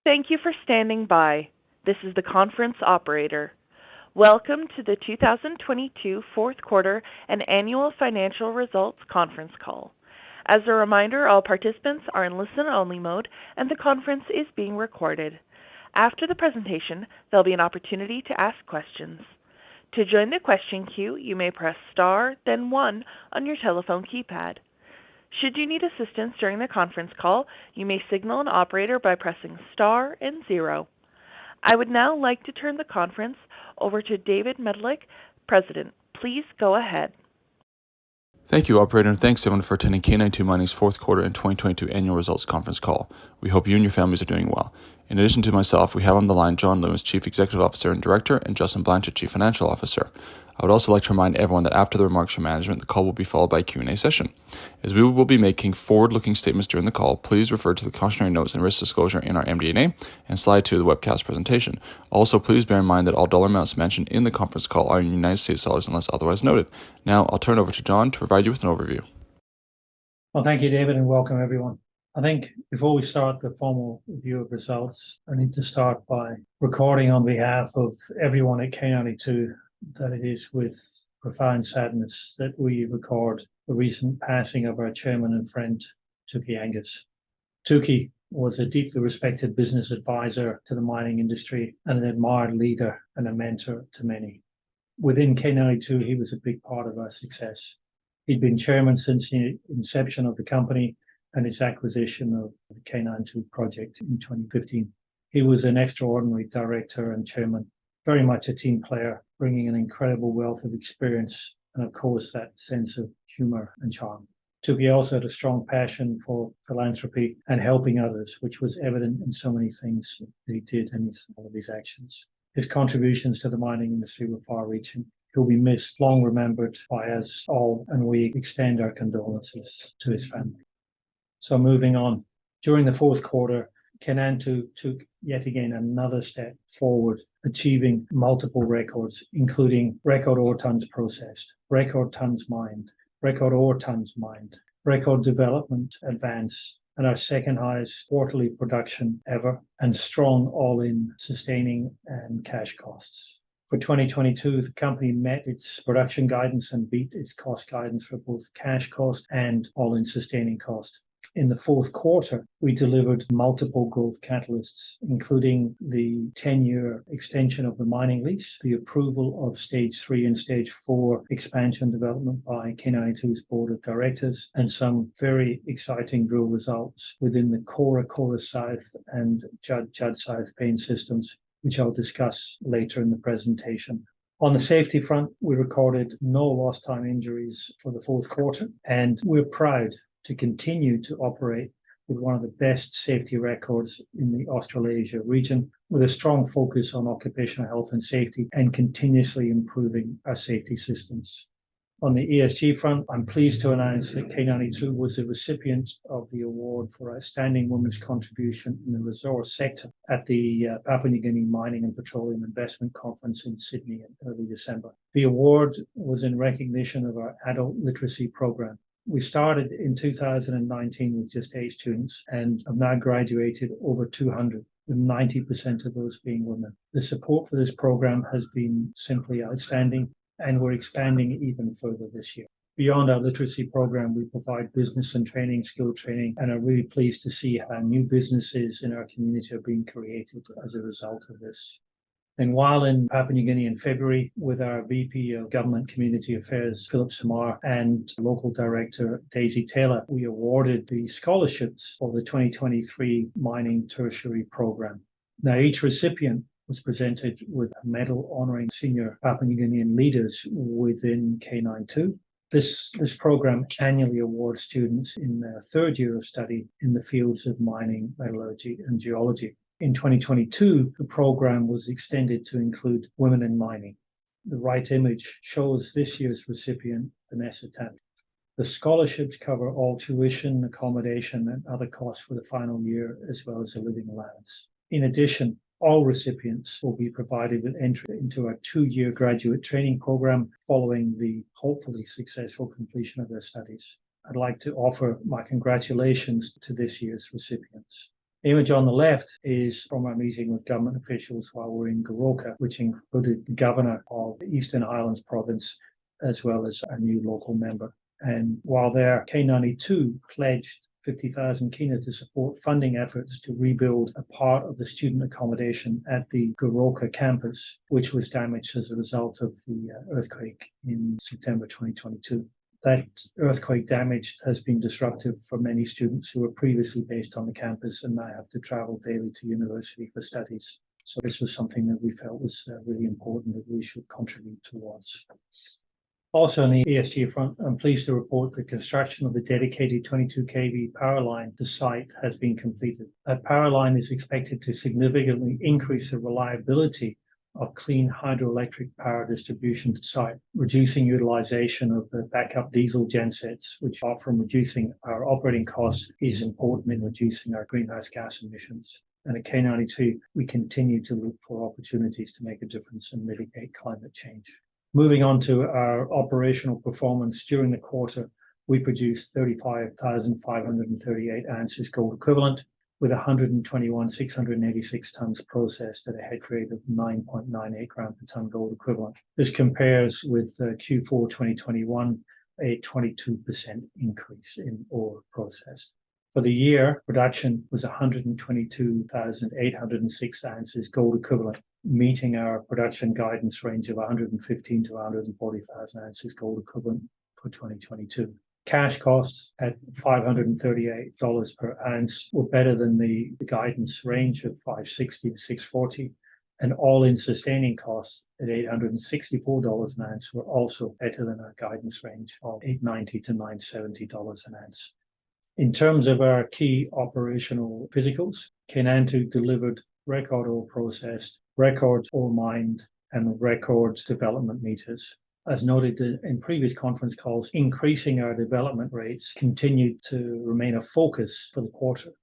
Thank you for standing by. This is the conference operator. Welcome to the 2022 fourth quarter and annual financial results conference call. As a reminder, all participants are in listen-only mode, and the conference is being recorded. After the presentation, there'll be an opportunity to ask questions. To join the question queue, you may press star, then one on your telephone keypad. Should you need assistance during the conference call, you may signal an operator by pressing star and zero. I would now like to turn the conference over to David Medlik, President. Please go ahead. Thank you, operator, and thanks everyone for attending K92 Mining's fourth quarter and 2022 annual results conference call. We hope you and your families are doing well. In addition to myself, we have on the line John Lewis, Chief Executive Officer and Director, and Justin Blanchard, Chief Financial Officer. I would also like to remind everyone that after the remarks from management, the call will be followed by a Q&A session. As we will be making forward-looking statements during the call, please refer to the cautionary notes and risk disclosure in our MD&A and slide 2 of the webcast presentation. Also, please bear in mind that all dollar amounts mentioned in the conference call are in United States dollars unless otherwise noted. Now, I'll turn it over to John to provide you with an overview. Well, thank you, David, and welcome everyone. I think before we start the formal review of results, I need to start by recording on behalf of everyone at K92 that it is with profound sadness that we record the recent passing of our chairman and friend, Tookie Angus. Tookie was a deeply respected business advisor to the mining industry and an admired leader and a mentor to many. Within K92, he was a big part of our success. He'd been chairman since the inception of the company and its acquisition of the K92 project in 2015. He was an extraordinary director and chairman, very much a team player, bringing an incredible wealth of experience and, of course, that sense of humor and charm. Tookie also had a strong passion for philanthropy and helping others, which was evident in so many things that he did and all of his actions. His contributions to the mining industry were far-reaching. He'll be missed, long remembered by us all, and we extend our condolences to his family. So moving on, during the fourth quarter, K92 took yet again another step forward, achieving multiple records, including record ore tons processed, record tons mined, record ore tons mined, record development advance, and our second highest quarterly production ever, and strong all-in sustaining and cash costs. For 2022, the company met its production guidance and beat its cost guidance for both cash cost and all-in sustaining cost. In the fourth quarter, we delivered multiple growth catalysts, including the 10-year extension of the mining lease, the approval of Stage 3 and Stage 4 expansion development by K92's board of directors, and some very exciting drill results within the Kora South and Judd South vein systems, which I'll discuss later in the presentation. On the safety front, we recorded no lost time injuries for the fourth quarter, and we're proud to continue to operate with one of the best safety records in the Australasia region, with a strong focus on occupational health and safety and continuously improving our safety systems. On the ESG front, I'm pleased to announce that K92 was the recipient of the award for Outstanding Women's Contribution in the Resource Sector at the Papua New Guinea Mining and Petroleum Investment Conference in Sydney in early December. The award was in recognition of our adult literacy program. We started in 2019 with just 8 students and have now graduated over 200, with 90% of those being women. The support for this program has been simply outstanding, and we're expanding even further this year. Beyond our literacy program, we provide business and training, skill training, and are really pleased to see how new businesses in our community are being created as a result of this. And while in Papua New Guinea in February, with our VP of Government Community Affairs, Philip Samar, and local director, Daisy Taylor, we awarded the scholarships for the 2023 Mining Tertiary Program. Now, each recipient was presented with a medal honoring senior Papua New Guinean leaders within K92. This program annually awards students in their third year of study in the fields of mining, metallurgy, and geology. In 2022, the program was extended to include women in mining. The right image shows this year's recipient, Vanessa Tant. The scholarships cover all tuition, accommodation, and other costs for the final year, as well as a living allowance. In addition, all recipients will be provided with entry into our 2-year graduate training program following the hopefully successful completion of their studies. I'd like to offer my congratulations to this year's recipients. The image on the left is from our meeting with government officials while we're in Goroka, which included the governor of the Eastern Highlands province, as well as a new local member. And while there, K92 pledged 50,000 kina to support funding efforts to rebuild a part of the student accommodation at the Goroka campus, which was damaged as a result of the earthquake in September 2022. That earthquake damage has been disruptive for many students who were previously based on the campus and now have to travel daily to university for studies. So this was something that we felt was really important that we should contribute towards. Also on the AISC front, I'm pleased to report the construction of the dedicated 22 kV power line to site has been completed. That power line is expected to significantly increase the reliability of clean hydroelectric power distribution to site, reducing utilization of the backup diesel gensets, which apart from reducing our operating costs is important in reducing our greenhouse gas emissions. And at K92, we continue to look for opportunities to make a difference and mitigate climate change. Moving on to our operational performance during the quarter, we produced 35,538 ounces gold equivalent with 121,686 tons processed at a head grade of 9.98 gram per ton gold equivalent. This compares with Q4 2021, a 22% increase in ore processed. For the year, production was 122,806 ounces gold equivalent, meeting our production guidance range of 115 to 140,000 ounces gold equivalent for 2022. Cash costs at $538 per ounce were better than the guidance range of $560 to $640, and all-in sustaining costs at $864 an ounce were also better than our guidance range of $890 to $970 an ounce. In terms of our key operational physicals, K92 delivered record ore processed, record ore mined, and record development meters. As noted in previous conference calls, increasing our development rates continued to remain a focus for the quarter,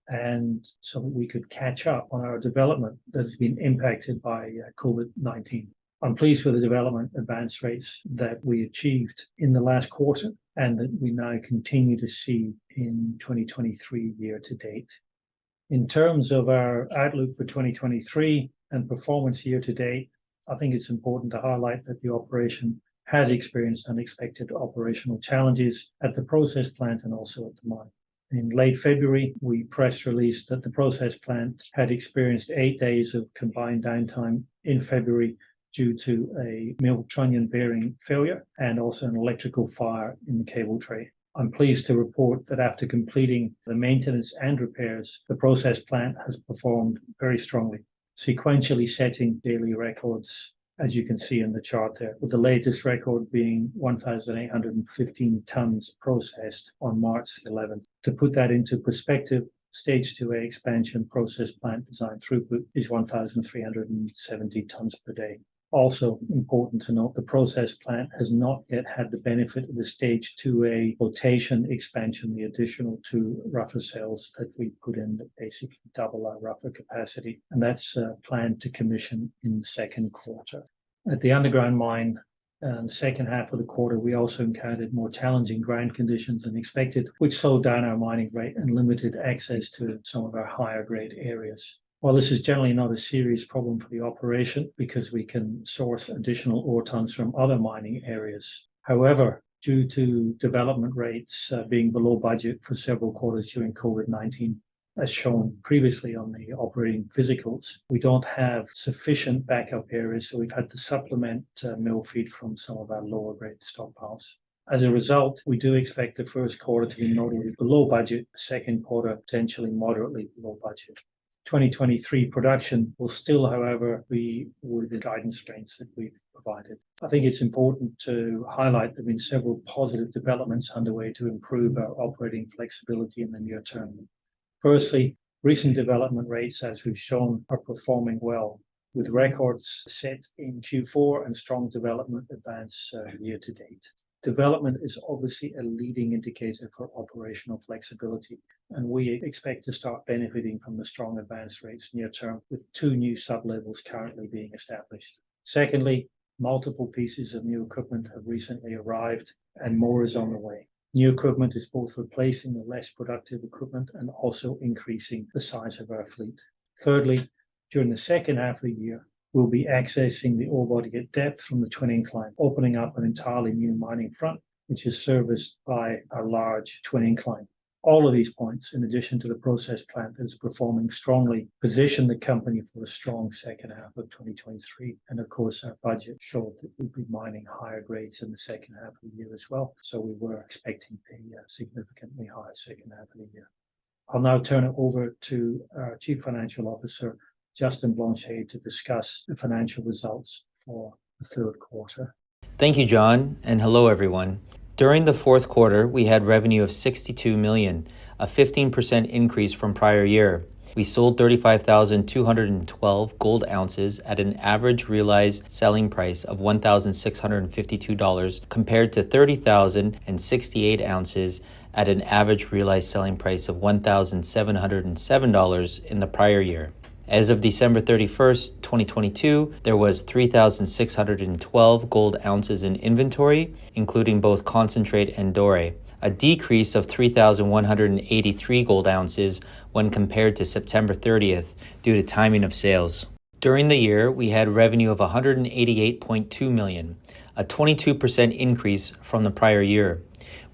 and so that we could catch up on our development that has been impacted by COVID-19. I'm pleased with the development advance rates that we achieved in the last quarter and that we now continue to see in 2023 year to date. In terms of our outlook for 2023 and performance year to date, I think it's important to highlight that the operation has experienced unexpected operational challenges at the process plant and also at the mine. In late February, we press released that the process plant had experienced 8 days of combined downtime in February due to a mill trunnion bearing failure and also an electrical fire in the cable tray. I'm pleased to report that after completing the maintenance and repairs, the process plant has performed very strongly, sequentially setting daily records, as you can see in the chart there, with the latest record being 1,815 tons processed on March 11th. To put that into perspective, Stage 2A expansion process plant design throughput is 1,370 tons per day. Also important to note, the process plant has not yet had the benefit of the Stage 2A flotation expansion, the additional 2 rougher cells that we put in that basically double our rougher capacity, and that's planned to commission in the second quarter. At the underground mine, in the second half of the quarter, we also encountered more challenging ground conditions than expected, which slowed down our mining rate and limited access to some of our higher grade areas. While this is generally not a serious problem for the operation because we can source additional ore tons from other mining areas. However, due to development rates being below budget for several quarters during COVID-19, as shown previously on the operating physicals, we don't have sufficient backup areas, so we've had to supplement mill feed from some of our lower grade stockpiles. As a result, we do expect the first quarter to be notably below budget, the second quarter potentially moderately below budget. 2023 production will still, however, be within the guidance range that we've provided. I think it's important to highlight there have been several positive developments underway to improve our operating flexibility in the near term. Firstly, recent development rates, as we've shown, are performing well, with records set in Q4 and strong development advance year to date. Development is obviously a leading indicator for operational flexibility, and we expect to start benefiting from the strong advance rates near term, with 2 new sub-levels currently being established. Secondly, multiple pieces of new equipment have recently arrived and more is on the way. New equipment is both replacing the less productive equipment and also increasing the size of our fleet. Thirdly, during the second half of the year, we'll be accessing the ore body at depth from the twin incline, opening up an entirely new mining front, which is serviced by a large twin incline. All of these points, in addition to the process plant that is performing strongly, position the company for a strong second half of 2023. And of course, our budget showed that we'd be mining higher grades in the second half of the year as well. So we were expecting a significantly higher second half of the year. I'll now turn it over to our Chief Financial Officer, Justin Blanchet, to discuss the financial results for the third quarter. Thank you, John, and hello, everyone. During the fourth quarter, we had revenue of $62 million, a 15% increase from prior year. We sold 35,212 gold ounces at an average realized selling price of $1,652 compared to 30,068 ounces at an average realized selling price of $1,707 in the prior year. As of December 31st, 2022, there was 3,612 gold ounces in inventory, including both concentrate and doré, a decrease of 3,183 gold ounces when compared to September 30th due to timing of sales. During the year, we had revenue of $188.2 million, a 22% increase from the prior year.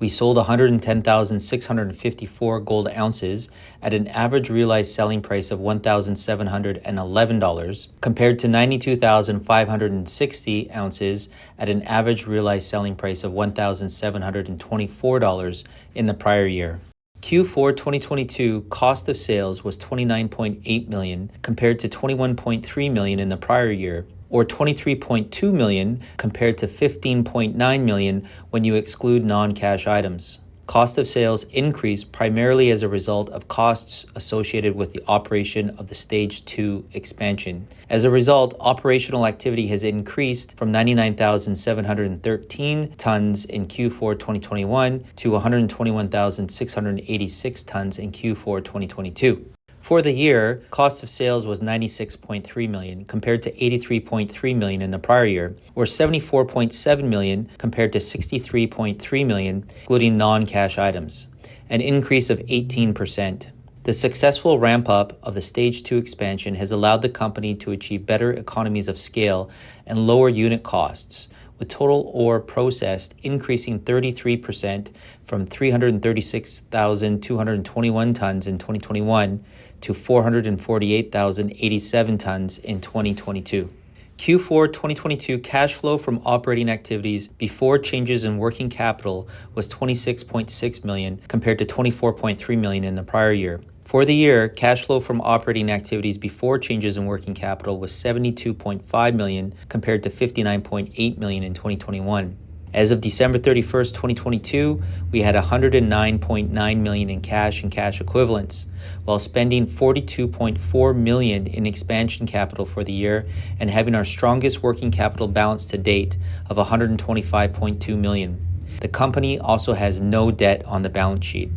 We sold 110,654 gold ounces at an average realized selling price of $1,711 compared to 92,560 ounces at an average realized selling price of $1,724 in the prior year. Q4 2022 cost of sales was $29.8 million compared to $21.3 million in the prior year, or $23.2 million compared to $15.9 million when you exclude non-cash items. Cost of sales increased primarily as a result of costs associated with the operation of the Stage 2 expansion. As a result, operational activity has increased from 99,713 tons in Q4 2021 to 121,686 tons in Q4 2022. For the year, cost of sales was $96.3 million compared to $83.3 million in the prior year, or $74.7 million compared to $63.3 million, including non-cash items, an increase of 18%. The successful ramp-up of the Stage 2 expansion has allowed the company to achieve better economies of scale and lower unit costs, with total ore processed increasing 33% from 336,221 tons in 2021 to 448,087 tons in 2022. Q4 2022 cash flow from operating activities before changes in working capital was $26.6 million compared to $24.3 million in the prior year. For the year, cash flow from operating activities before changes in working capital was $72.5 million compared to $59.8 million in 2021. As of December 31st, 2022, we had $109.9 million in cash and cash equivalents, while spending $42.4 million in expansion capital for the year and having our strongest working capital balance to date of $125.2 million. The company also has no debt on the balance sheet.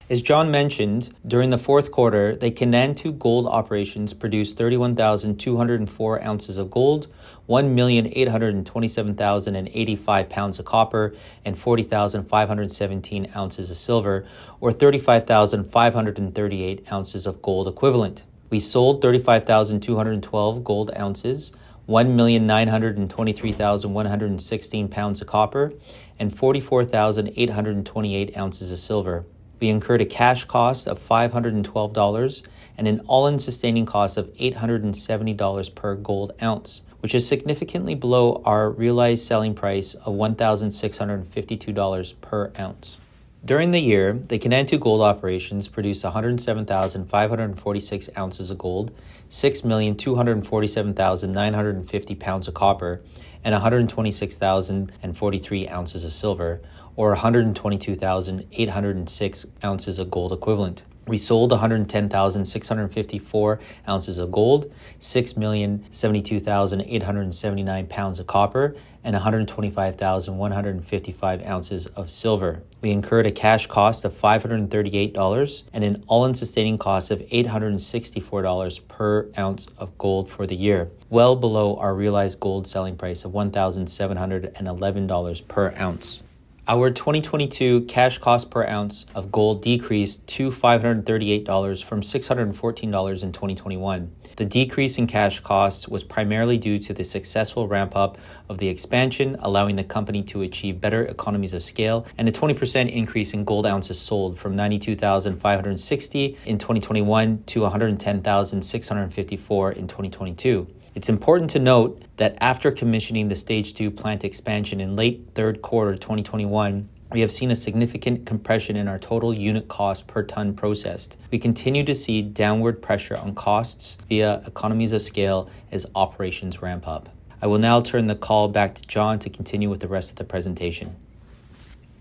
As John mentioned, during the fourth quarter, the K92 gold operations produced 31,204 ounces of gold, 1,827,085 pounds of copper, and 40,517 ounces of silver, or 35,538 ounces of gold equivalent. We sold 35,212 gold ounces, 1,923,116 pounds of copper, and 44,828 ounces of silver. We incurred a cash cost of $512 and an all-in sustaining cost of $870 per gold ounce, which is significantly below our realized selling price of $1,652 per ounce. During the year, the K92 gold operations produced 107,546 ounces of gold, 6,247,950 pounds of copper, and 126,043 ounces of silver, or 122,806 ounces of gold equivalent. We sold 110,654 ounces of gold, 6,072,879 pounds of copper, and 125,155 ounces of silver. We incurred a cash cost of $538 and an all-in sustaining cost of $864 per ounce of gold for the year, well below our realized gold selling price of $1,711 per ounce. Our 2022 cash cost per ounce of gold decreased to $538 from $614 in 2021. The decrease in cash costs was primarily due to the successful ramp-up of the expansion, allowing the company to achieve better economies of scale, and a 20% increase in gold ounces sold from 92,560 in 2021 to 110,654 in 2022. It's important to note that after commissioning the Stage 2 plant expansion in late third quarter 2021, we have seen a significant compression in our total unit cost per ton processed. We continue to see downward pressure on costs via economies of scale as operations ramp up. I will now turn the call back to John to continue with the rest of the presentation.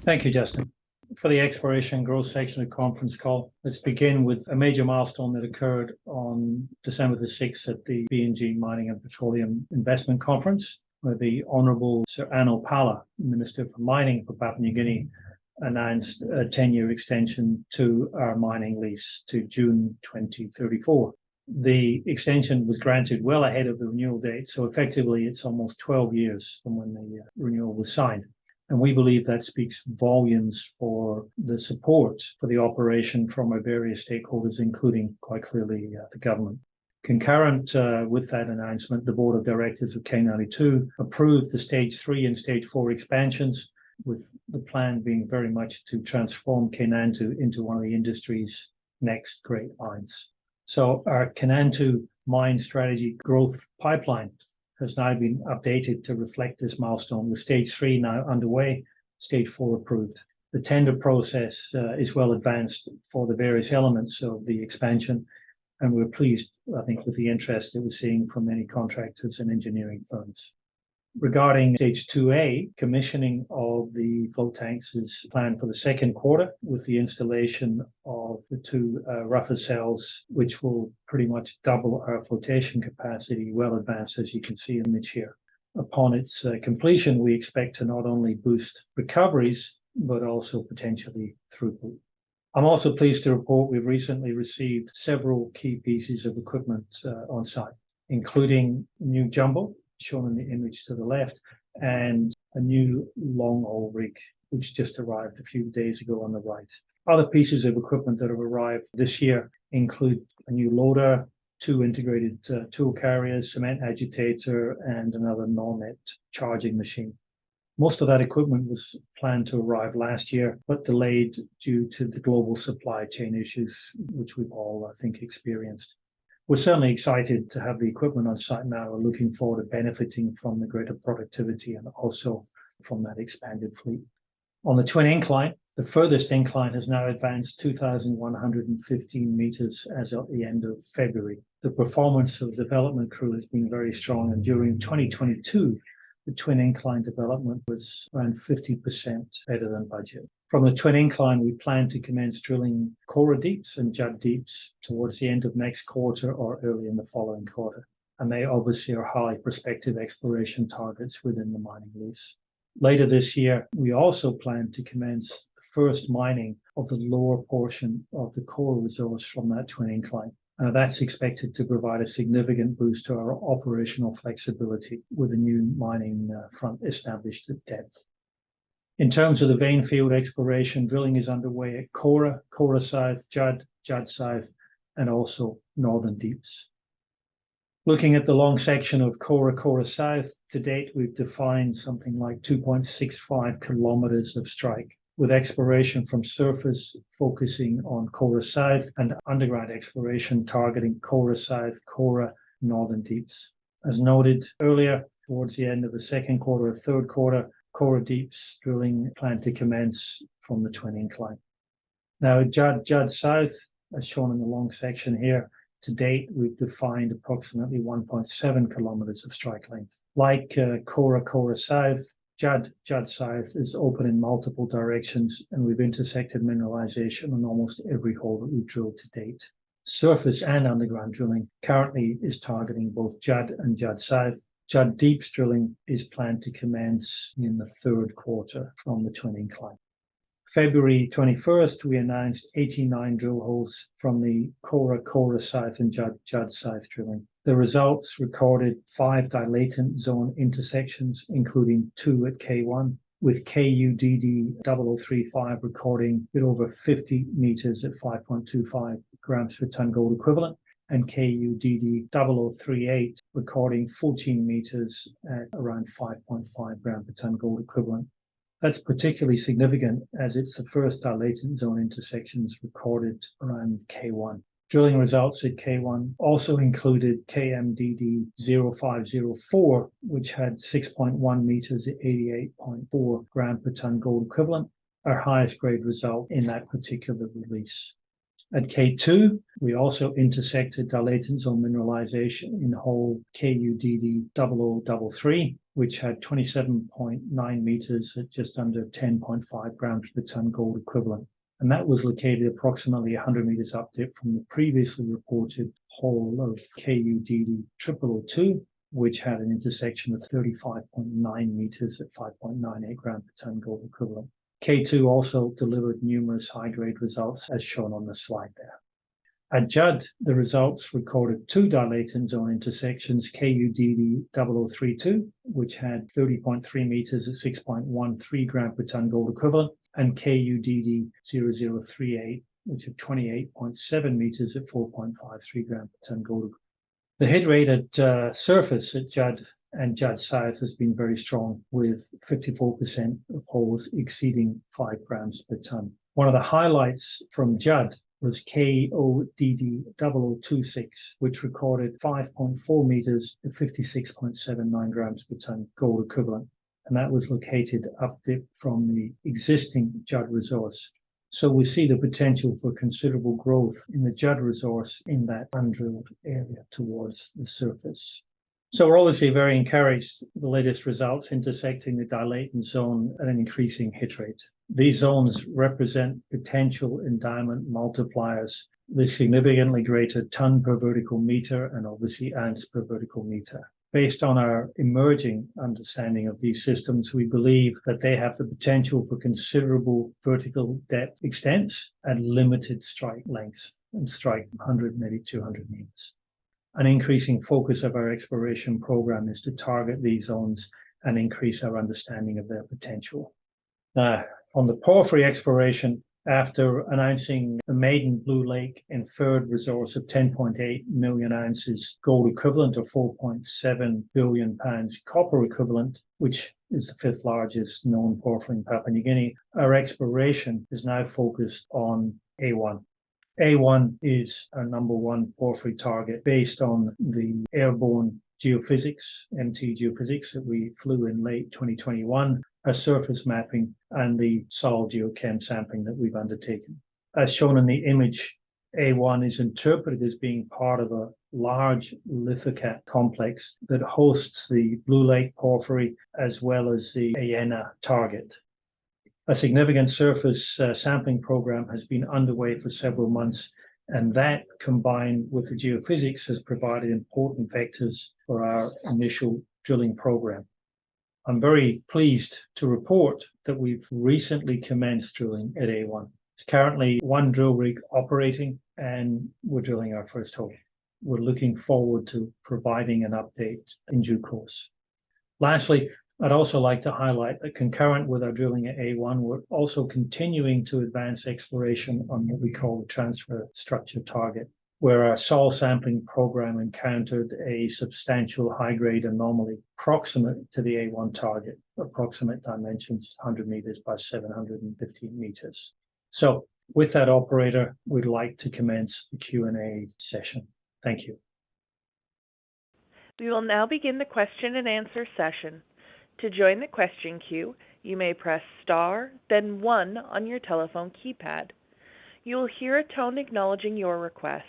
Thank you, Justin. For the exploration and growth section of the conference call, let's begin with a major milestone that occurred on December the 6th at the PNG Mining and Petroleum Investment Conference, where the Honourable Sir Ano Pala, Minister for Mining for Papua New Guinea, announced a 10-year extension to our mining lease to June 2034. The extension was granted well ahead of the renewal date, so effectively it's almost 12 years from when the renewal was signed. And we believe that speaks volumes for the support for the operation from our various stakeholders, including quite clearly the government. Concurrent with that announcement, the Board of Directors of K92 approved the Stage 3 and Stage 4 expansions, with the plan being very much to transform K92 into one of the industry's next great mines. So our K92 mine strategy growth pipeline has now been updated to reflect this milestone, with Stage 3 now underway, Stage 4 approved. The tender process is well advanced for the various elements of the expansion, and we're pleased, I think, with the interest that we're seeing from many contractors and engineering firms. Regarding Stage 2A, commissioning of the float tanks is planned for the second quarter, with the installation of the two rougher cells, which will pretty much double our flotation capacity, well advanced, as you can see in the image here. Upon its completion, we expect to not only boost recoveries, but also potentially throughput. I'm also pleased to report we've recently received several key pieces of equipment on site, including new jumbo, shown in the image to the left, and a new long-haul rig, which just arrived a few days ago on the right. Other pieces of equipment that have arrived this year include a new loader, two integrated tool carriers, cement agitator, and another non-net charging machine. Most of that equipment was planned to arrive last year, but delayed due to the global supply chain issues, which we've all, I think, experienced. We're certainly excited to have the equipment on site now. We're looking forward to benefiting from the greater productivity and also from that expanded fleet. On the twin incline, the furthest incline has now advanced 2,115 meters as of the end of February. The performance of the development crew has been very strong, and during 2022, the twin incline development was around 50% better than budget. From the twin incline, we plan to commence drilling Kora Deeps and Judd Deeps towards the end of next quarter or early in the following quarter. And they obviously are highly prospective exploration targets within the mining lease. Later this year, we also plan to commence the first mining of the lower portion of the core resource from that twin incline. That's expected to provide a significant boost to our operational flexibility with a new mining front established at depth. In terms of the vein field exploration, drilling is underway at Kora, Kora South, Judd, Judd South, and also Northern Deeps. Looking at the long section of Kora, Kora South, to date we've defined something like 2.65 kilometers of strike, with exploration from surface focusing on Kora South and underground exploration targeting Kora South, Kora, Northern Deeps. As noted earlier, towards the end of the second quarter or third quarter, Kora Deeps drilling planned to commence from the twin incline. Now, Judd South, as shown in the long section here, to date, we've defined approximately 1.7 kilometers of strike length. Like Kora South, Judd South is open in multiple directions, and we've intersected mineralization on almost every hole that we've drilled to date. Surface and underground drilling currently is targeting both Judd and Judd South. Judd Deeps drilling is planned to commence in the third quarter from the twin incline. February 21st, we announced 89 drill holes from the Kora South and Judd South drilling. The results recorded 5 dilatant zone intersections, including 2 at K1, with KUDD 0035 recording a bit over 50 meters at 5.25 grams per ton gold equivalent, and KUDD 0038 recording 14 meters at around 5.5 gram per ton gold equivalent. That's particularly significant as it's the first dilatant zone intersections recorded around K1. Drilling results at K1 also included KMDD 0504, which had 6.1 meters at 88.4 gram per ton gold equivalent, our highest grade result in that particular release. At K2, we also intersected dilatant zone mineralization in hole KUDD 0033, which had 27.9 meters at just under 10.5 grams per ton gold equivalent. And that was located approximately 100 meters up dip from the previously reported hole of KUDD 0002, which had an intersection of 35.9 meters at 5.98 grams per ton gold equivalent. K2 also delivered numerous high-grade results as shown on the slide there. At Judd, the results recorded two dilatant zone intersections, KUDD 0032, which had 30.3 meters at 6.13 gram per ton gold equivalent, and KUDD 0038, which had 28.7 meters at 4.53 gram per ton gold equivalent. The hit rate at surface at Judd and Judd South has been very strong, with 54% of holes exceeding 5 grams per ton. One of the highlights from Judd was KODD 0026, which recorded 5.4 meters at 56.79 grams per ton gold equivalent, and that was located up dip from the existing Judd resource. So we see the potential for considerable growth in the Judd resource in that undrilled area towards the surface. So we're obviously very encouraged with the latest results intersecting the dilatant zone at an increasing hit rate. These zones represent potential endowment multipliers with significantly greater ton per vertical meter and obviously ounce per vertical meter. Based on our emerging understanding of these systems, we believe that they have the potential for considerable vertical depth extents and limited strike lengths, and strike 100, maybe 200 meters. An increasing focus of our exploration program is to target these zones and increase our understanding of their potential. Now, on the porphyry exploration, after announcing the maiden Blue Lake inferred resource of 10.8 million ounces gold equivalent, or 4.7 billion pounds copper equivalent, which is the fifth largest known porphyry in Papua New Guinea, our exploration is now focused on A1. A1 is our number one porphyry target based on the airborne geophysics, MT geophysics that we flew in late 2021, our surface mapping, and the soil geochem sampling that we've undertaken. As shown in the image, A1 is interpreted as being part of a large lithocat complex that hosts the Blue Lake porphyry as well as the Ayena target. A significant surface sampling program has been underway for several months, and that, combined with the geophysics, has provided important vectors for our initial drilling program. I'm very pleased to report that we've recently commenced drilling at A1. It's currently one drill rig operating, and we're drilling our first hole. We're looking forward to providing an update in due course. Lastly, I'd also like to highlight that concurrent with our drilling at A1, we're also continuing to advance exploration on what we call the transfer structure target, where our soil sampling program encountered a substantial high-grade anomaly proximate to the A1 target, approximate dimensions 100 meters by 715 meters. So with that, operator, we'd like to commence the Q&A session. Thank you. We will now begin the question and answer session. To join the question queue, you may press star, then 1 on your telephone keypad. You will hear a tone acknowledging your request.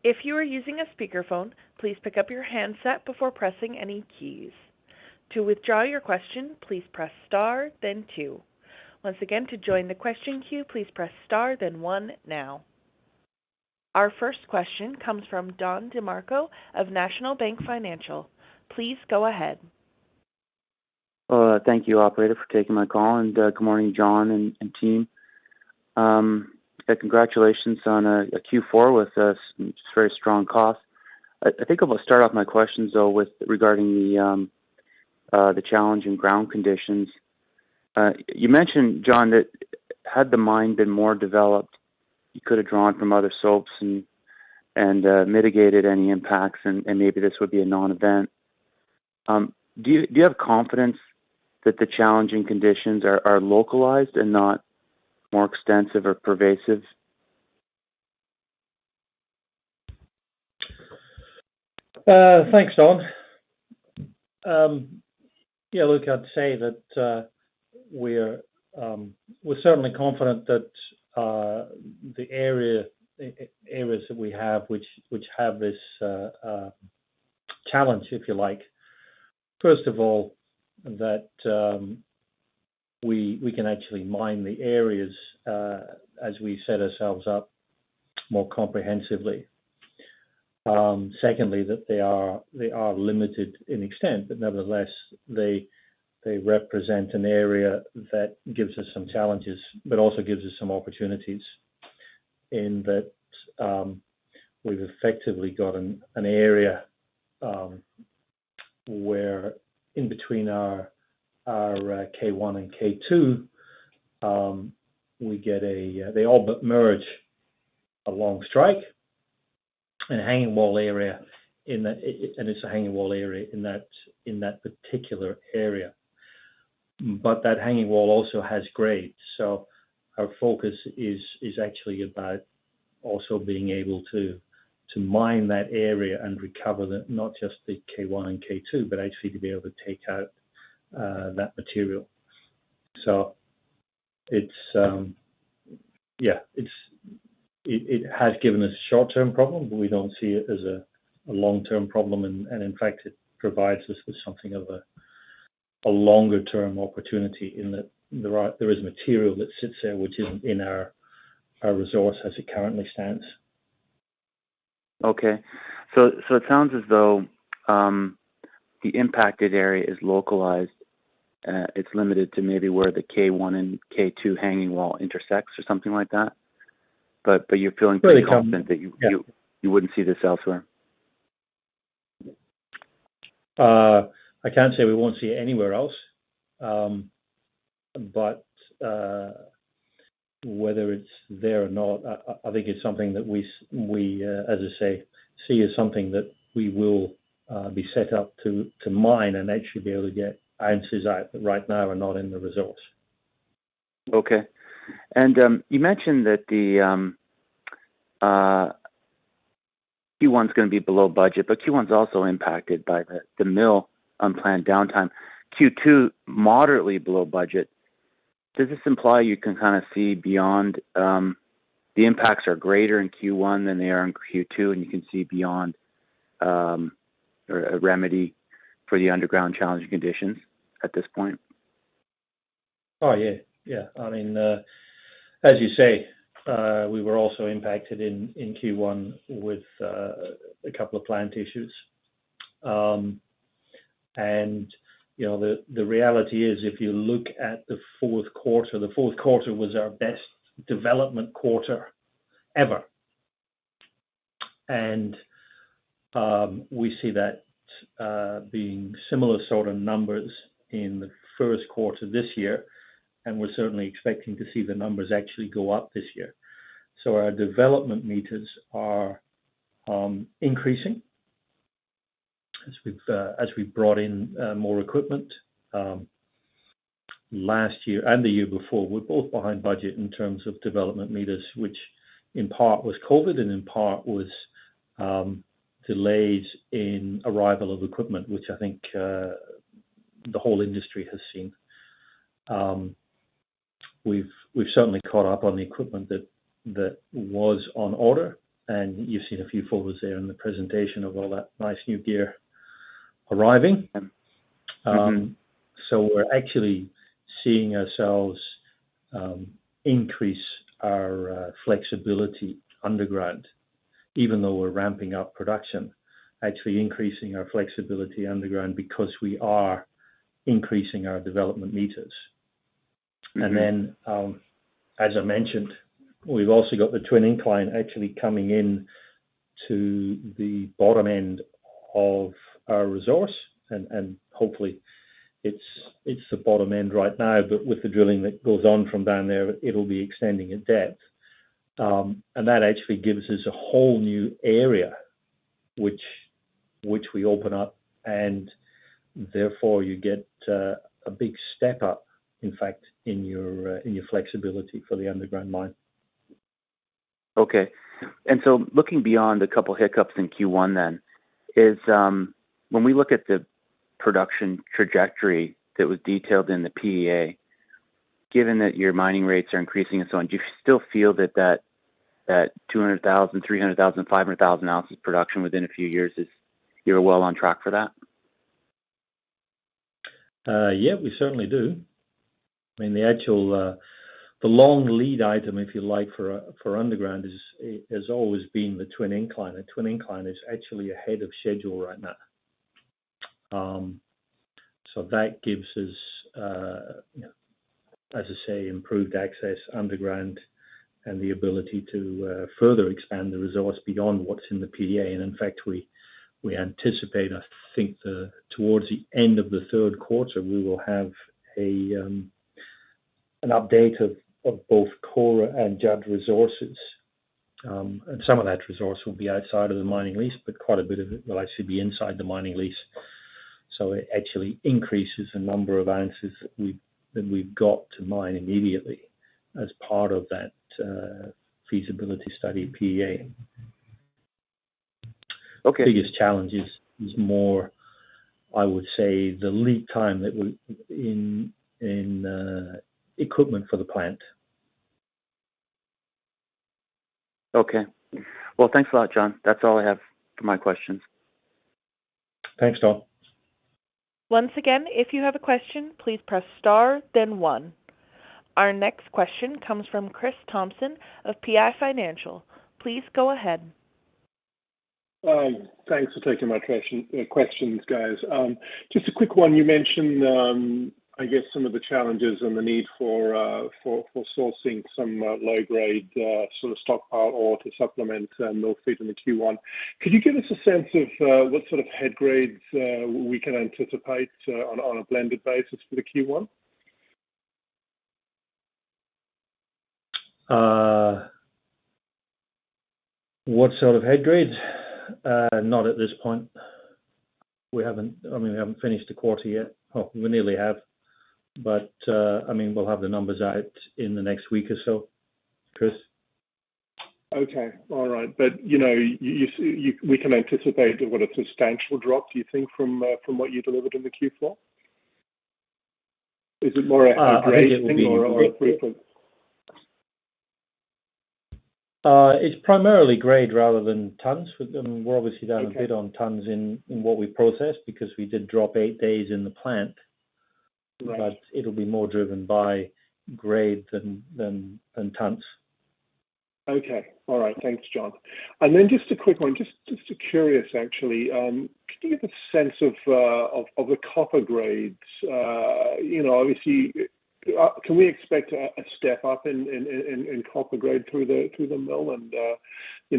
If you are using a speakerphone, please pick up your handset before pressing any keys. To withdraw your question, please press star, then 2. Once again, to join the question queue, please press star, then 1 now. Our first question comes from Don DeMarco of National Bank Financial. Please go ahead. Thank you, operator, for taking my call, and good morning, John and team. Congratulations on a Q4 with very strong costs. I think I'll start off my questions though with regarding the challenging ground conditions. You mentioned, John, that had the mine been more developed, you could have drawn from other stopes and mitigated any impacts, and maybe this would be a non-event. Do you have confidence that the challenging conditions are localized and not more extensive or pervasive? Thanks, Don. Yeah, look, I'd say that we're certainly confident that the areas that we have, which have this challenge, if you like, first of all, that we can actually mine the areas as we set ourselves up more comprehensively. Secondly, that they are limited in extent, but nevertheless they represent an area that gives us some challenges, but also gives us some opportunities. In that we've effectively got an area where in between our K1 and K2 we get they all but merge along strike. And a hanging wall area and it's a hanging wall area in that particular area. But that hanging wall also has grade, so our focus is actually about also being able to mine that area and recover not just the K1 and K2, but actually to be able to take out that material. So it has given us a short-term problem, but we don't see it as a long-term problem, and in fact it provides us with something of a longer-term opportunity in that there is material that sits there which isn't in our resource as it currently stands. Okay, so it sounds as though the impacted area is localized. It's limited to maybe where the K1 and K2 hanging wall intersects or something like that. But you're feeling pretty confident that you wouldn't see this elsewhere. I can't say we won't see it anywhere else, but whether it's there or not, I think it's something that we as I say, see as something that we will be set up to mine and actually be able to get ounces out that right now are not in the resource. Okay. And you mentioned that the Q1's going to be below budget, but Q1's also impacted by the mill unplanned downtime. Q2 moderately below budget. Does this imply you can kind of see beyond the impacts are greater in Q1 than they are in Q2, and you can see beyond or a remedy for the underground challenging conditions at this point? Oh yeah. I mean, as you say, we were also impacted in Q1 with a couple of plant issues, and you know the reality is, if you look at the fourth quarter was our best development quarter ever, and we see that being similar sort of numbers in the first quarter this year, and we're certainly expecting to see the numbers actually go up this year. So our development meters are increasing as we've brought in more equipment. Last year and the year before, we're both behind budget in terms of development meters, which in part was COVID and in part was delays in arrival of equipment, which I think the whole industry has seen. We've certainly caught up on the equipment that was on order, and you've seen a few photos there in the presentation of all that nice new gear arriving. So we're actually seeing ourselves increase our flexibility underground, even though we're ramping up production, actually increasing our flexibility underground because we are increasing our development meters. And then, as I mentioned, we've also got the twin incline actually coming in to the bottom end of our resource, and hopefully it's the bottom end right now, but with the drilling that goes on from down there, it'll be extending at depth. And that actually gives us a whole new area, which we open up, and therefore you get a big step up, in fact, in your flexibility for the underground mine. Okay. And so looking beyond a couple hiccups in Q1 then, is when we look at the production trajectory that was detailed in the PEA, given that your mining rates are increasing and so on, do you still feel that 200,000, 300,000, 500,000 ounces production within a few years you're well on track for that? Yeah, we certainly do. I mean, the actual the long lead item, if you like, for underground has always been the twin incline. The twin incline is actually ahead of schedule right now. So that gives us, as I say, improved access underground and the ability to further expand the resource beyond what's in the PEA. And in fact, we anticipate, I think, towards the end of the third quarter, we will have an update of both Cora and Judd resources. And some of that resource will be outside of the mining lease, but quite a bit of it will actually be inside the mining lease. So it actually increases the number of ounces that we've got to mine immediately as part of that feasibility study PEA. Okay. The biggest challenge is more, I would say, the lead time that we in equipment for the plant. Okay. Well, thanks a lot, John. That's all I have for my questions. Thanks, Don. Once again, if you have a question, please press star, then 1. Our next question comes from Chris Thompson of PI Financial. Please go ahead. Thanks for taking my questions, guys. Just a quick one. You mentioned, I guess, some of the challenges and the need for sourcing some low-grade sort of stockpile ore to supplement mill feed in the Q1. Could you give us a sense of what sort of head grades we can anticipate on a blended basis for the Q1? What sort of head grades? Not at this point. We haven't finished the quarter yet. Oh, we nearly have. But, we'll have the numbers out in the next week or so, Chris. Okay. All right. But, we can anticipate a substantial drop, do you think, from what you delivered in the Q4? Is it more a grade thing or a throughput? It's primarily grade rather than tons. We're obviously down a bit on tons in what we process because we did drop 8 days in the plant. Right. But it'll be more driven by grade than tons. Okay. All right. Thanks, John. And then just a quick one, just curious actually. Could you give a sense of the copper grades? Obviously, can we expect a step up in copper grade through the mill? And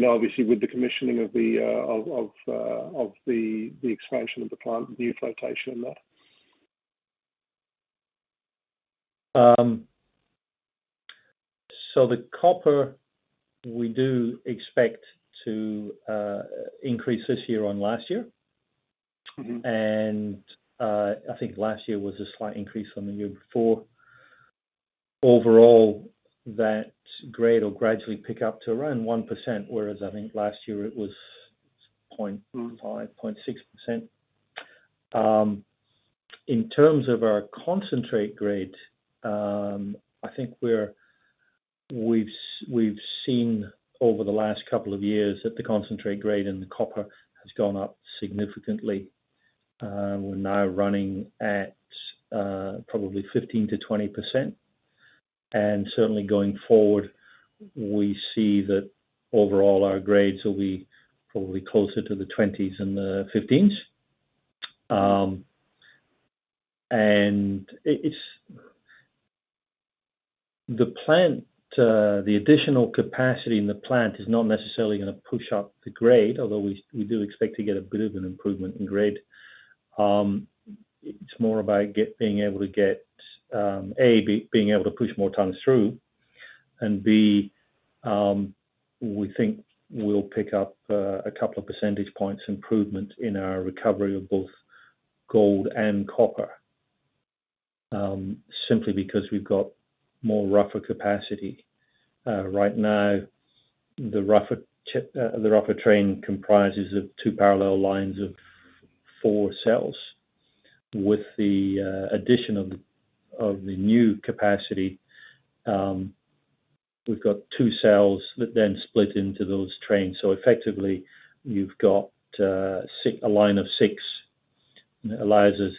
obviously with the commissioning of the expansion of the plant, new flotation and that. So the copper we do expect to increase this year on last year. Mm-hmm. And I think last year was a slight increase from the year before. Overall, that grade will gradually pick up to around 1%, whereas I think last year it was 0.5, 0.6%. In terms of our concentrate grade, I think we've seen over the last couple of years that the concentrate grade in the copper has gone up significantly. We're now running at probably 15 to 20%. And certainly going forward, we see that overall our grades will be probably closer to the 20s and the 15s. And it's the plant, the additional capacity in the plant is not necessarily going to push up the grade, although we do expect to get a bit of an improvement in grade. it's more about being able to get being able to push more tons through, and B, we think we'll pick up a couple of percentage points improvement in our recovery of both gold and copper, simply because we've got more rougher capacity. Right now, the rougher train comprises of 2 parallel lines of 4 cells. With the addition of the new capacity, we've got 2 cells that then split into those trains. So effectively, you've got a line of 6. And it allows us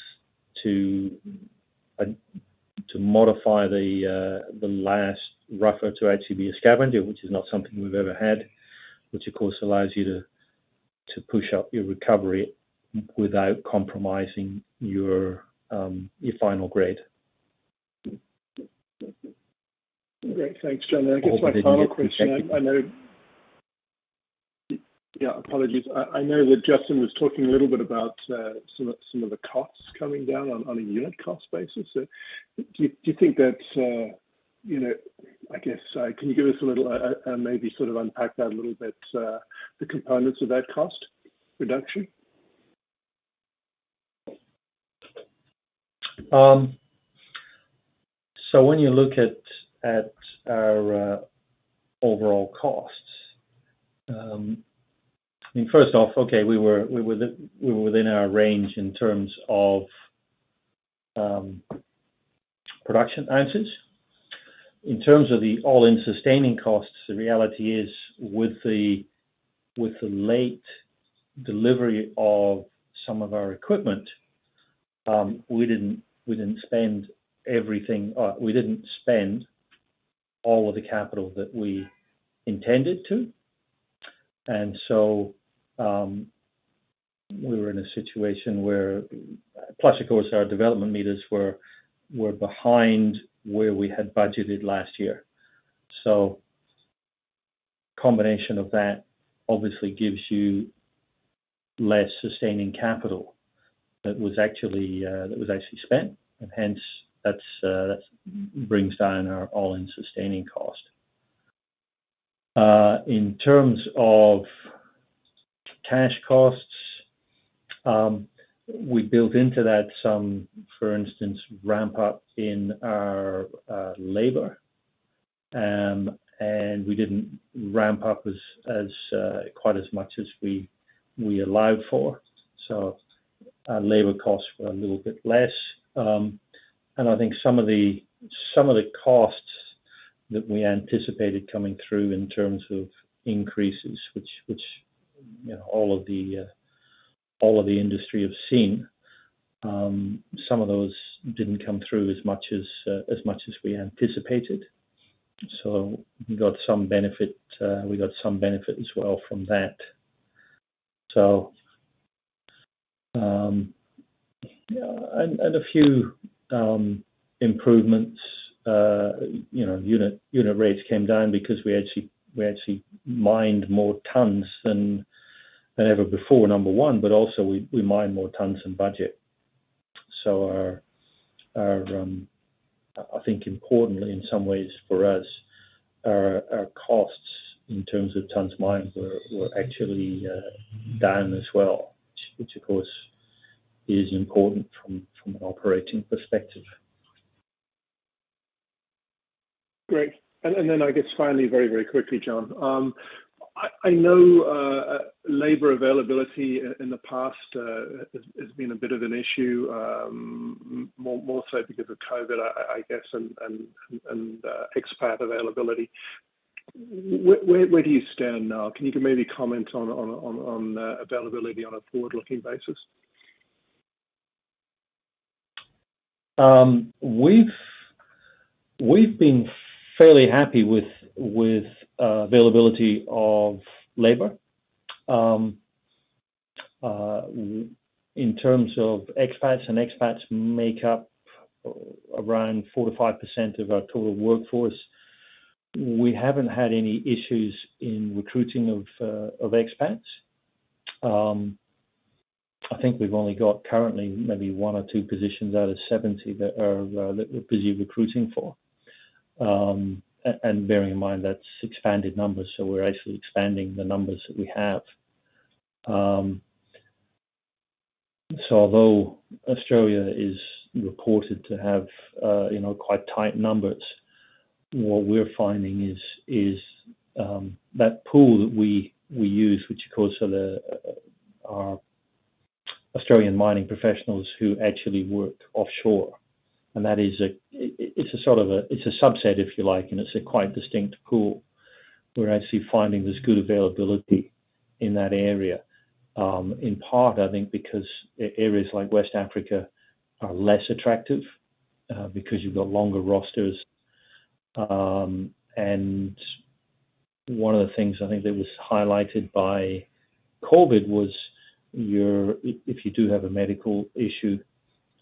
to modify the last rougher to actually be a scavenger, which is not something we've ever had, which of course allows you to push up your recovery without compromising your final grade. Great, thanks, John. And I guess my final question, I know. Yeah, apologies. I know that Justin was talking a little bit about some of the costs coming down on a unit cost basis. So do you think that, I guess, can you give us a little, maybe sort of unpack that a little bit, the components of that cost reduction? So when you look at our overall costs, I mean, first off, okay, we were within our range in terms of production ounces. In terms of the all-in sustaining costs, the reality is with the late delivery of some of our equipment, we didn't spend everything. We didn't spend all of the capital that we intended to, and so we were in a situation where, plus of course, our development meters were behind where we had budgeted last year. So combination of that obviously gives you less sustaining capital that was actually spent, and hence that brings down our all-in sustaining cost. In terms of cash costs, we built into that some, for instance, ramp up in our labor, and we didn't ramp up as quite as much as we allowed for. So our labor costs were a little bit less, and I think some of the costs that we anticipated coming through in terms of increases, which all of the industry have seen, some of those didn't come through as much as we anticipated. So we got some benefit. We got some benefit as well from that. So and a few improvements. Unit rates came down because we actually mined more tons than ever before, number one, but also we mined more tons than budget. So our I think importantly in some ways for us, our costs in terms of tons mined were actually down as well, which of course is important from an operating perspective. Great. And then I guess finally, very, very quickly, John, I know labor availability in the past has been a bit of an issue, more so because of COVID, I guess, and expat availability. Where do you stand now? Can you maybe comment on availability on a forward-looking basis? We've been fairly happy with availability of labor. In terms of expats make up around 4 to 5% of our total workforce. We haven't had any issues in recruiting of expats. I think we've only got currently maybe 1 or 2 positions out of 70 that we're busy recruiting for. And bearing in mind that's expanded numbers, so we're actually expanding the numbers that we have. So although Australia is reported to have quite tight numbers, what we're finding is that pool that we use, which of course are Australian mining professionals who actually work offshore, and that is it's a subset, if you like, and it's a quite distinct pool. We're actually finding there's good availability in that area. In part, I think because areas like West Africa are less attractive because you've got longer rosters. And one of the things I think that was highlighted by COVID was if you do have a medical issue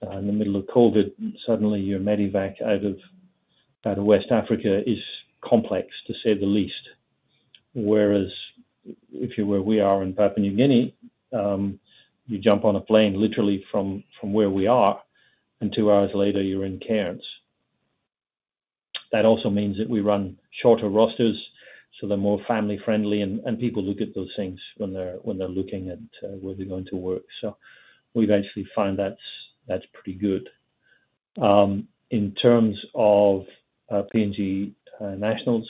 in the middle of COVID, suddenly your medevac out of West Africa is complex, to say the least. Whereas if you're where we are in Papua New Guinea, you jump on a plane literally from where we are, and 2 hours later you're in Cairns. That also means that we run shorter rosters, so they're more family friendly, and people look at those things when they're looking at where they're going to work. So we've actually found that's pretty good. In terms of PNG nationals,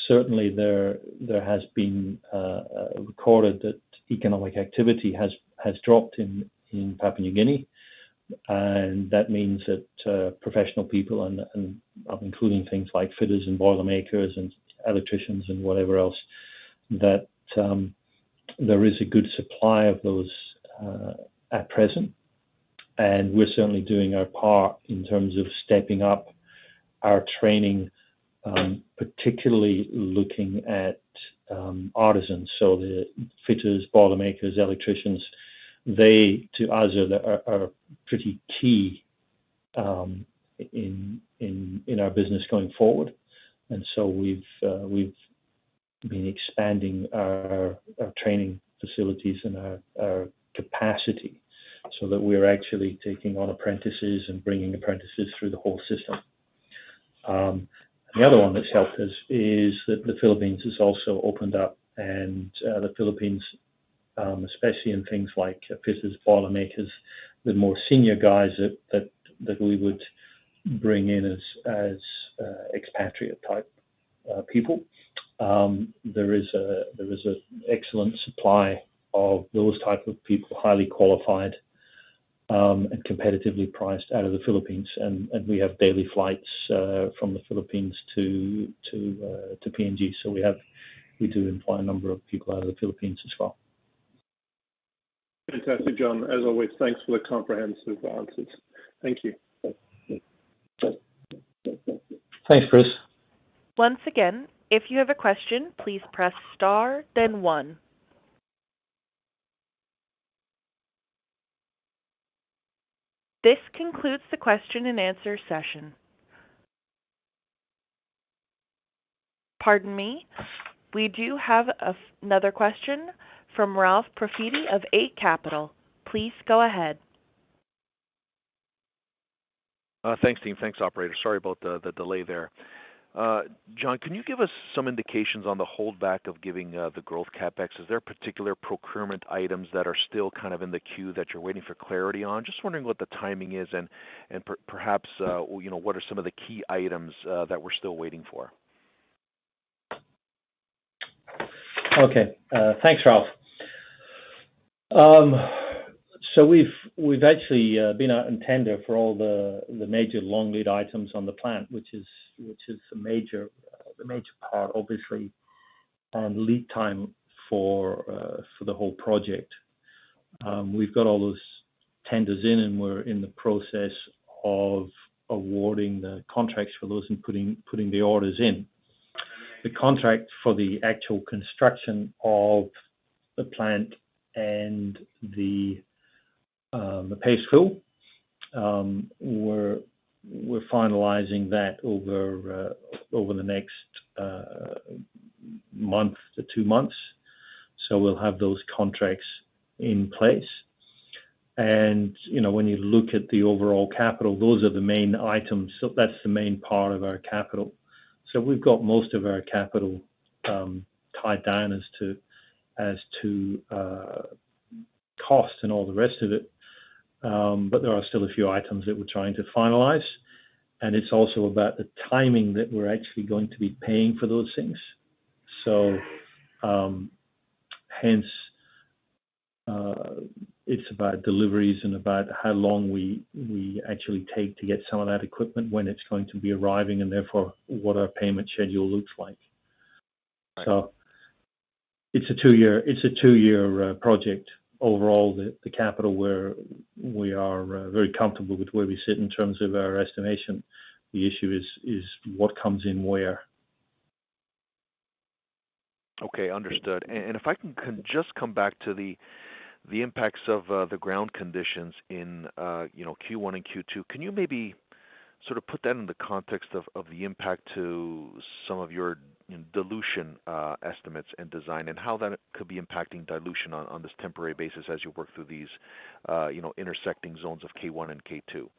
certainly there has been recorded that economic activity has dropped in Papua New Guinea, and that means that professional people, and I'm including things like fitters and boilermakers and electricians and whatever else, that there is a good supply of those at present, and we're certainly doing our part in terms of stepping up our training, particularly looking at artisans, so the fitters, boilermakers, electricians. They, to us, are pretty key in our business going forward, and so we've been expanding our training facilities and our capacity, so that we're actually taking on apprentices and bringing apprentices through the whole system. The other one that's helped us is that the Philippines has also opened up, and the Philippines, especially in things like fitters, boilermakers, the more senior guys that we would bring in as expatriate type people. There is an excellent supply of those type of people, highly qualified and competitively priced out of the Philippines, and we have daily flights from the Philippines to PNG. So we do employ a number of people out of the Philippines as well. Fantastic, John. As always, thanks for the comprehensive answers. Thank you. Thanks, Chris. Once again, if you have a question, please press star, then 1. This concludes the question and answer session. Pardon me, we do have another question from Ralph Profiti of 8 Capital. Please go ahead. Thanks, team. Thanks, operator. Sorry about the delay there. John, can you give us some indications on the holdback of giving the growth capex? Is there particular procurement items that are still kind of in the queue that you're waiting for clarity on? Just wondering what the timing is, and perhaps what are some of the key items that we're still waiting for? Okay, thanks, Ralph. So we've actually been out in tender for all the major long lead items on the plant, which is the major part, obviously, and lead time for the whole project. We've got all those tenders in, and we're in the process of awarding the contracts for those and putting the orders in. The contract for the actual construction of the plant and the paste fill, we're finalizing that over the next month to 2 months. So we'll have those contracts in place. And, when you look at the overall capital, those are the main items. So that's the main part of our capital. So we've got most of our capital tied down as to cost and all the rest of it. But there are still a few items that we're trying to finalize. And it's also about the timing that we're actually going to be paying for those things. So hence, it's about deliveries and about how long we actually take to get some of that equipment, when it's going to be arriving, and therefore what our payment schedule looks like. Right. So it's a two-year project. Overall, the capital, we are very comfortable with where we sit in terms of our estimation. The issue is what comes in where. Okay, understood. And if I can just come back to the impacts of the ground conditions in Q1 and Q2, can you maybe sort of put that in the context of the impact to some of your dilution estimates and design, and how that could be impacting dilution on this temporary basis as you work through these intersecting zones of K1 and K2?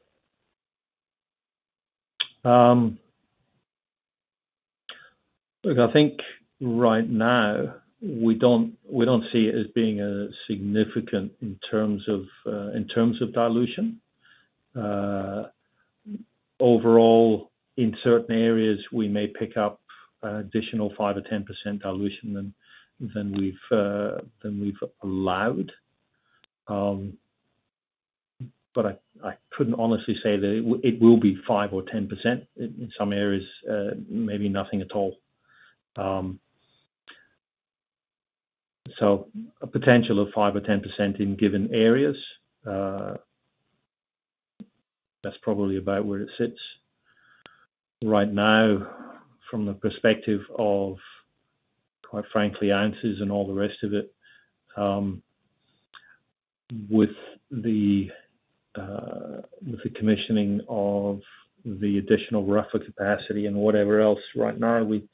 Look, I think right now we don't see it as being a significant in terms of dilution. Overall, in certain areas, we may pick up additional 5 or 10% dilution than we've allowed. But I couldn't honestly say that it will be 5 or 10%. In some areas, maybe nothing at all. So a potential of 5 or 10% in given areas. That's probably about where it sits right now, from the perspective of, quite frankly, ounces and all the rest of it. With the commissioning of the additional rougher capacity and whatever else, right now we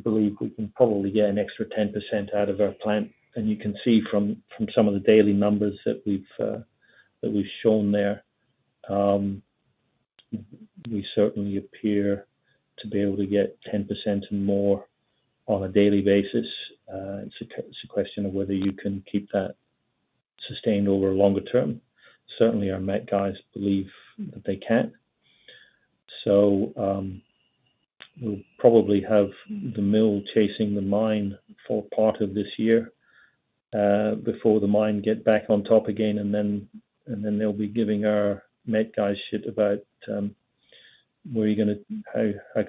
believe we can probably get an extra 10% out of our plant, and you can see from some of the daily numbers that we've shown there. We certainly appear to be able to get 10% and more on a daily basis. It's a question of whether you can keep that sustained over a longer term. Certainly our met guys believe that they can. So we'll probably have the mill chasing the mine for part of this year before the mine get back on top again, and then they'll be giving our met guys shit about how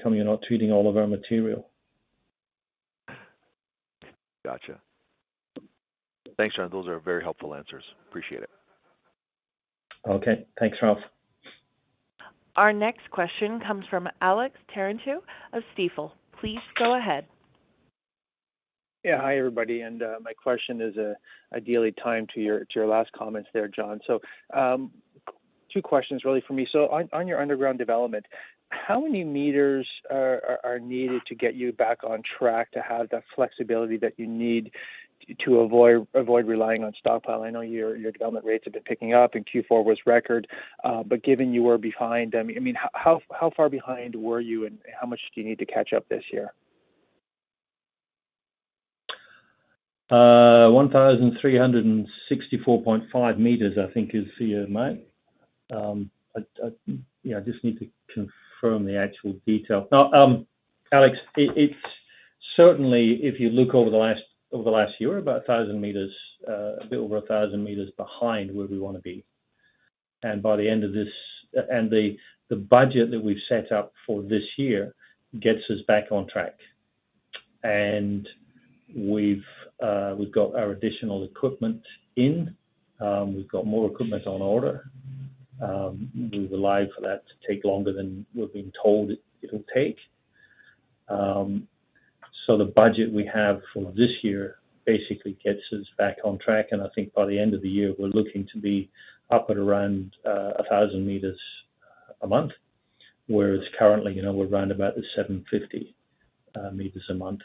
come you're not treating all of our material. Gotcha. Thanks, John. Those are very helpful answers. Appreciate it. Okay. Thanks, Ralph. Our next question comes from Alex Taranto of Stifel. Please go ahead. Yeah, hi everybody, and my question is ideally timed to your last comments there, John. So, two questions really for me. So, on your underground development, how many meters are needed to get you back on track to have that flexibility that you need to avoid relying on stockpile? I know your development rates have been picking up, and Q4 was record. But given you were behind, I mean, how far behind were you, and how much do you need to catch up this year? 1,364.5 meters, I think, is the amount. I just need to confirm the actual detail. Now, Alex, it's certainly, if you look over the last year, about 1,000 meters, a bit over 1,000 meters behind where we want to be. And by the end of this, and the budget that we've set up for this year gets us back on track. And we've got our additional equipment in. We've got more equipment on order. We rely for that to take longer than we've been told it'll take. So the budget we have for this year basically gets us back on track, and I think by the end of the year we're looking to be up at around 1,000 meters a month, whereas currently, we're around about the 750 meters a month.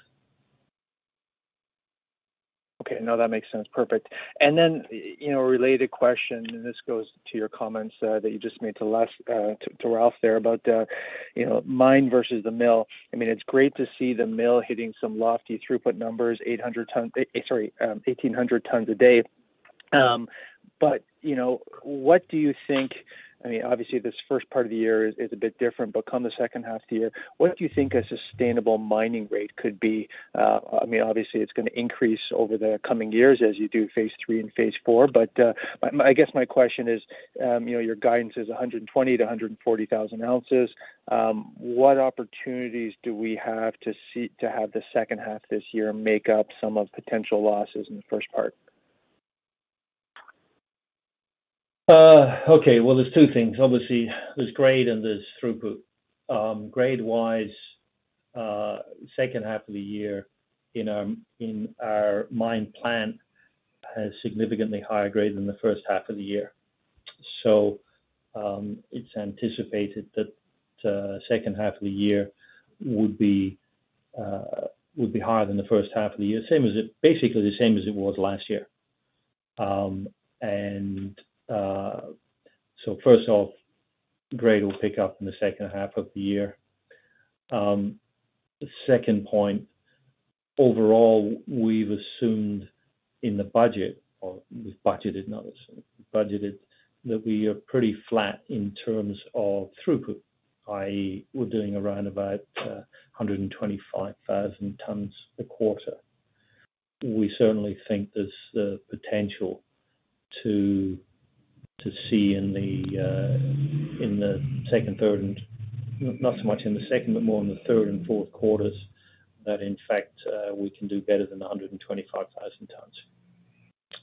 Okay, no, that makes sense. Perfect. And then, related question, and this goes to your comments that you just made to Ralph there about, mine versus the mill. I mean, it's great to see the mill hitting some lofty throughput numbers, 1,800 tons a day. But, what do you think? I mean, obviously, this first part of the year is a bit different, but come the second half of the year, what do you think a sustainable mining rate could be? I mean, obviously, it's going to increase over the coming years as you do phase 3 and phase 4. But I guess my question is, your guidance is 120 to 140,000 ounces. What opportunities do we have to have the second half this year make up some of potential losses in the first part? Okay, well, there's two things. Obviously, there's grade and there's throughput. Grade-wise, second half of the year in our mine plant has significantly higher grade than the first half of the year. So it's anticipated that second half of the year would be higher than the first half of the year. Basically the same as it was last year. So first off, grade will pick up in the second half of the year. The second point, overall, we've assumed in the budget, or we've budgeted, not assumed, budgeted that we are pretty flat in terms of throughput, i.e. we're doing around about 125,000 tons a quarter. We certainly think there's the potential to see in the second, third, and not so much in the second, but more in the third and fourth quarters, that in fact we can do better than 125,000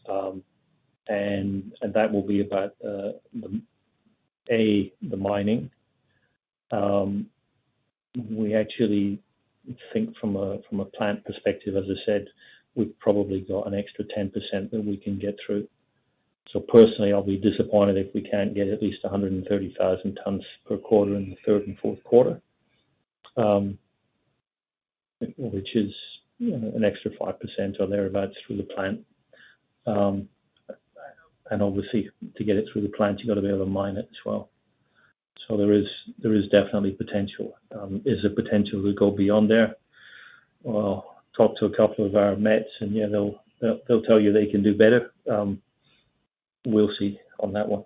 tons. And that will be about the mining. We actually think from a plant perspective, as I said, we've probably got an extra 10% that we can get through. So personally, I'll be disappointed if we can't get at least 130,000 tons per quarter in the third and fourth quarter, which is an extra 5% or thereabouts through the plant. And obviously, to get it through the plant, you've got to be able to mine it as well. So there is definitely potential. Is there potential to go beyond there? Well, talk to a couple of our Mets, and they'll tell you they can do better. We'll see on that one.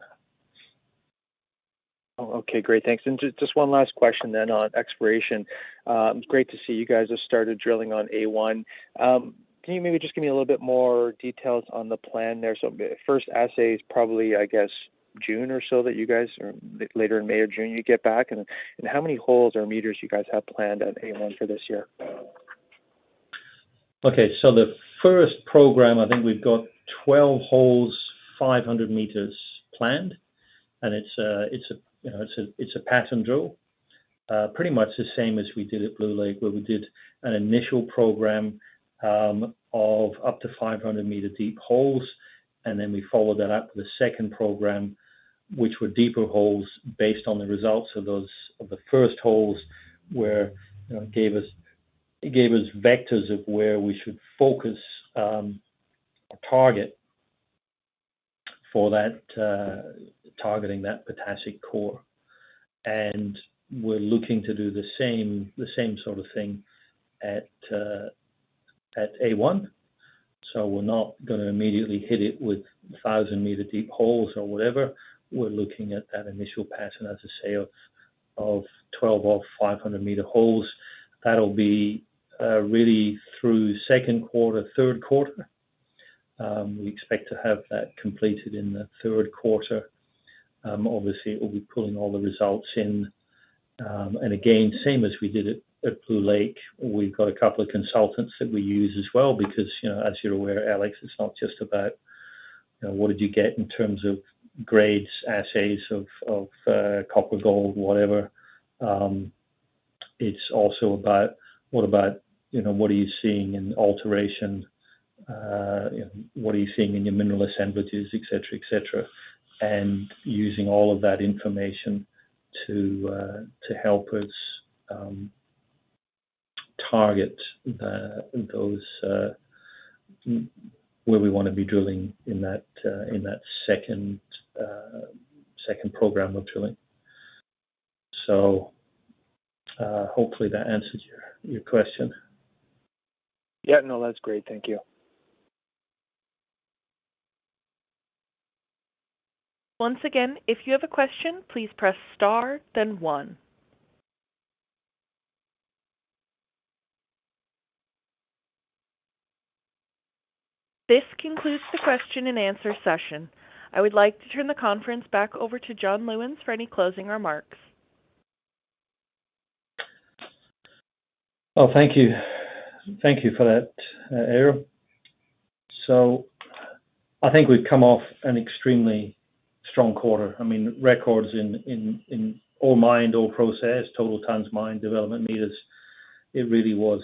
Oh, okay, great, thanks. And just one last question then on exploration. It's great to see you guys have started drilling on A1. Can you maybe just give me a little bit more details on the plan there? So first assay is probably, I guess, June or so that you guys, or later in May or June, you get back. And how many holes or meters you guys have planned at A1 for this year? Okay, so the first program, I think we've got 12 holes, 500 meters planned, and it's a pattern drill, pretty much the same as we did at Blue Lake, where we did an initial program of up to 500 meter deep holes, and then we followed that up with a second program, which were deeper holes based on the results of the first holes, where it gave us vectors of where we should focus or target for that, targeting that potassic core. And we're looking to do the same sort of thing at A1. So we're not going to immediately hit it with 1,000 meter deep holes or whatever. We're looking at that initial pattern, as I say, of 12 off 500 meter holes. That'll be really through second quarter, third quarter. We expect to have that completed in the third quarter. Obviously, it will be pulling all the results in. And again, same as we did at Blue Lake, we've got a couple of consultants that we use as well, because, as you're aware, Alex, it's not just about, what did you get in terms of grades, assays of copper, gold, whatever. It's also about what are you seeing in alteration, what are you seeing in your mineral assemblages, et cetera, and using all of that information to help us target those where we want to be drilling in that second program of drilling. So hopefully that answers your question. Yeah, no, that's great. Thank you. Once again, if you have a question, please press star, then 1. This concludes the question and answer session. I would like to turn the conference back over to John Lewins for any closing remarks. Oh, thank you. Thank you for that, Aaron. So I think we've come off an extremely strong quarter. I mean, records in ore mined, ore processed, total tons mined, development meters. It really was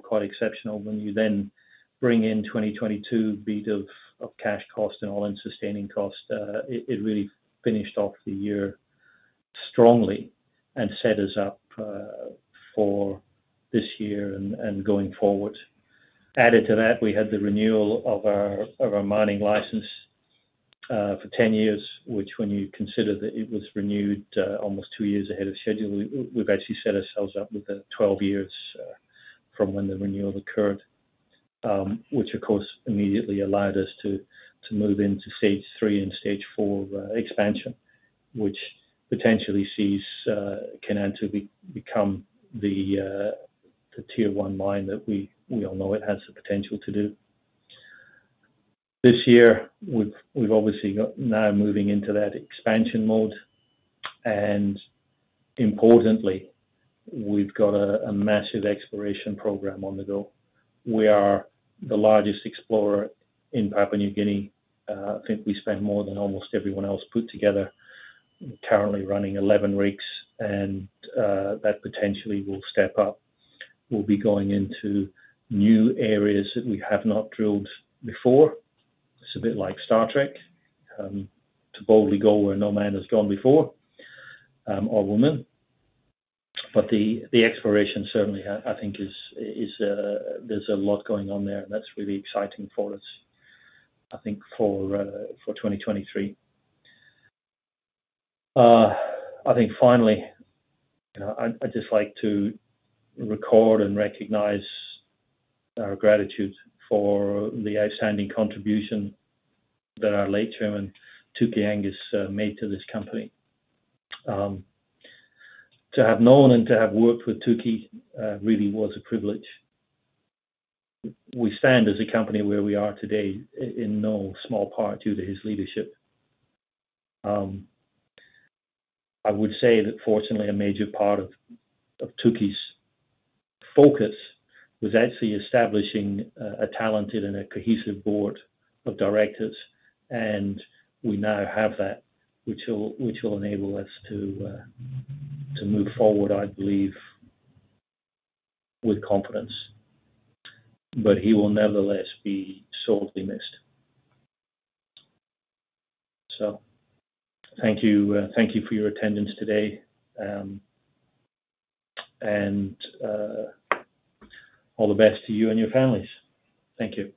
quite exceptional. When you then bring in 2022 beat of cash cost and all-in sustaining cost, it really finished off the year strongly and set us up for this year and going forward. Added to that, we had the renewal of our mining license for 10 years, which when you consider that it was renewed almost 2 years ahead of schedule, we've actually set ourselves up with 12 years from when the renewal occurred, which of course immediately allowed us to move into stage 3 and stage 4 expansion, which potentially sees K92 become the tier 1 mine that we all know it has the potential to do. This year, we've obviously got now moving into that expansion mode, and importantly, we've got a massive exploration program on the go. We are the largest explorer in Papua New Guinea. I think we spend more than almost everyone else put together. We're currently running 11 rigs, and that potentially will step up. We'll be going into new areas that we have not drilled before. It's a bit like Star Trek, to boldly go where no man has gone before, or woman. But the exploration certainly, I think, is there's a lot going on there, and that's really exciting for us. I think for 2023. I think finally, I'd just like to record and recognize our gratitude for the outstanding contribution that our late chairman, Tuki Angus, made to this company. To have known and to have worked with Tuki really was a privilege. We stand as a company where we are today in no small part due to his leadership. I would say that fortunately a major part of Tuki's focus was actually establishing a talented and a cohesive board of directors, and we now have that, which will enable us to move forward, I believe, with confidence. But he will nevertheless be sorely missed. So, thank you for your attendance today, and all the best to you and your families. Thank you.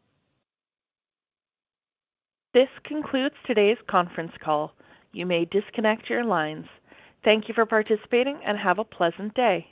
This concludes today's conference call. You may disconnect your lines. Thank you for participating and have a pleasant day.